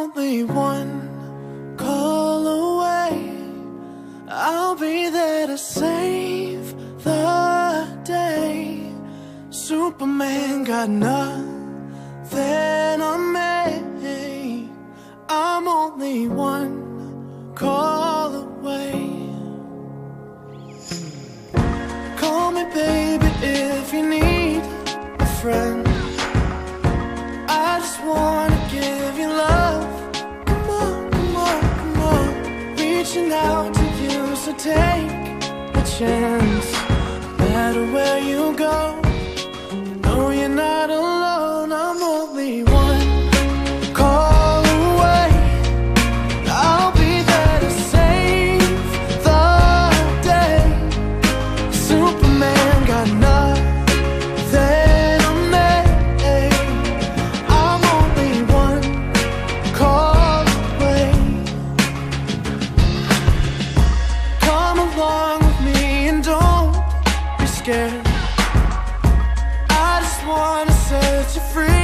only one call away. I'll be there to save the day. Superman got nothing on me. I'm only one call away. Call me baby if you need a friend. I just wanna give you love. Come on, come on, come on. Reaching out to you, so take a chance. No matter where you go, you know you're not alone. I'm only one call away. I'll be there to save the day. Superman got nothing on me. I'm only one call away. Come along with me and don't be scared. I just wanna set you free.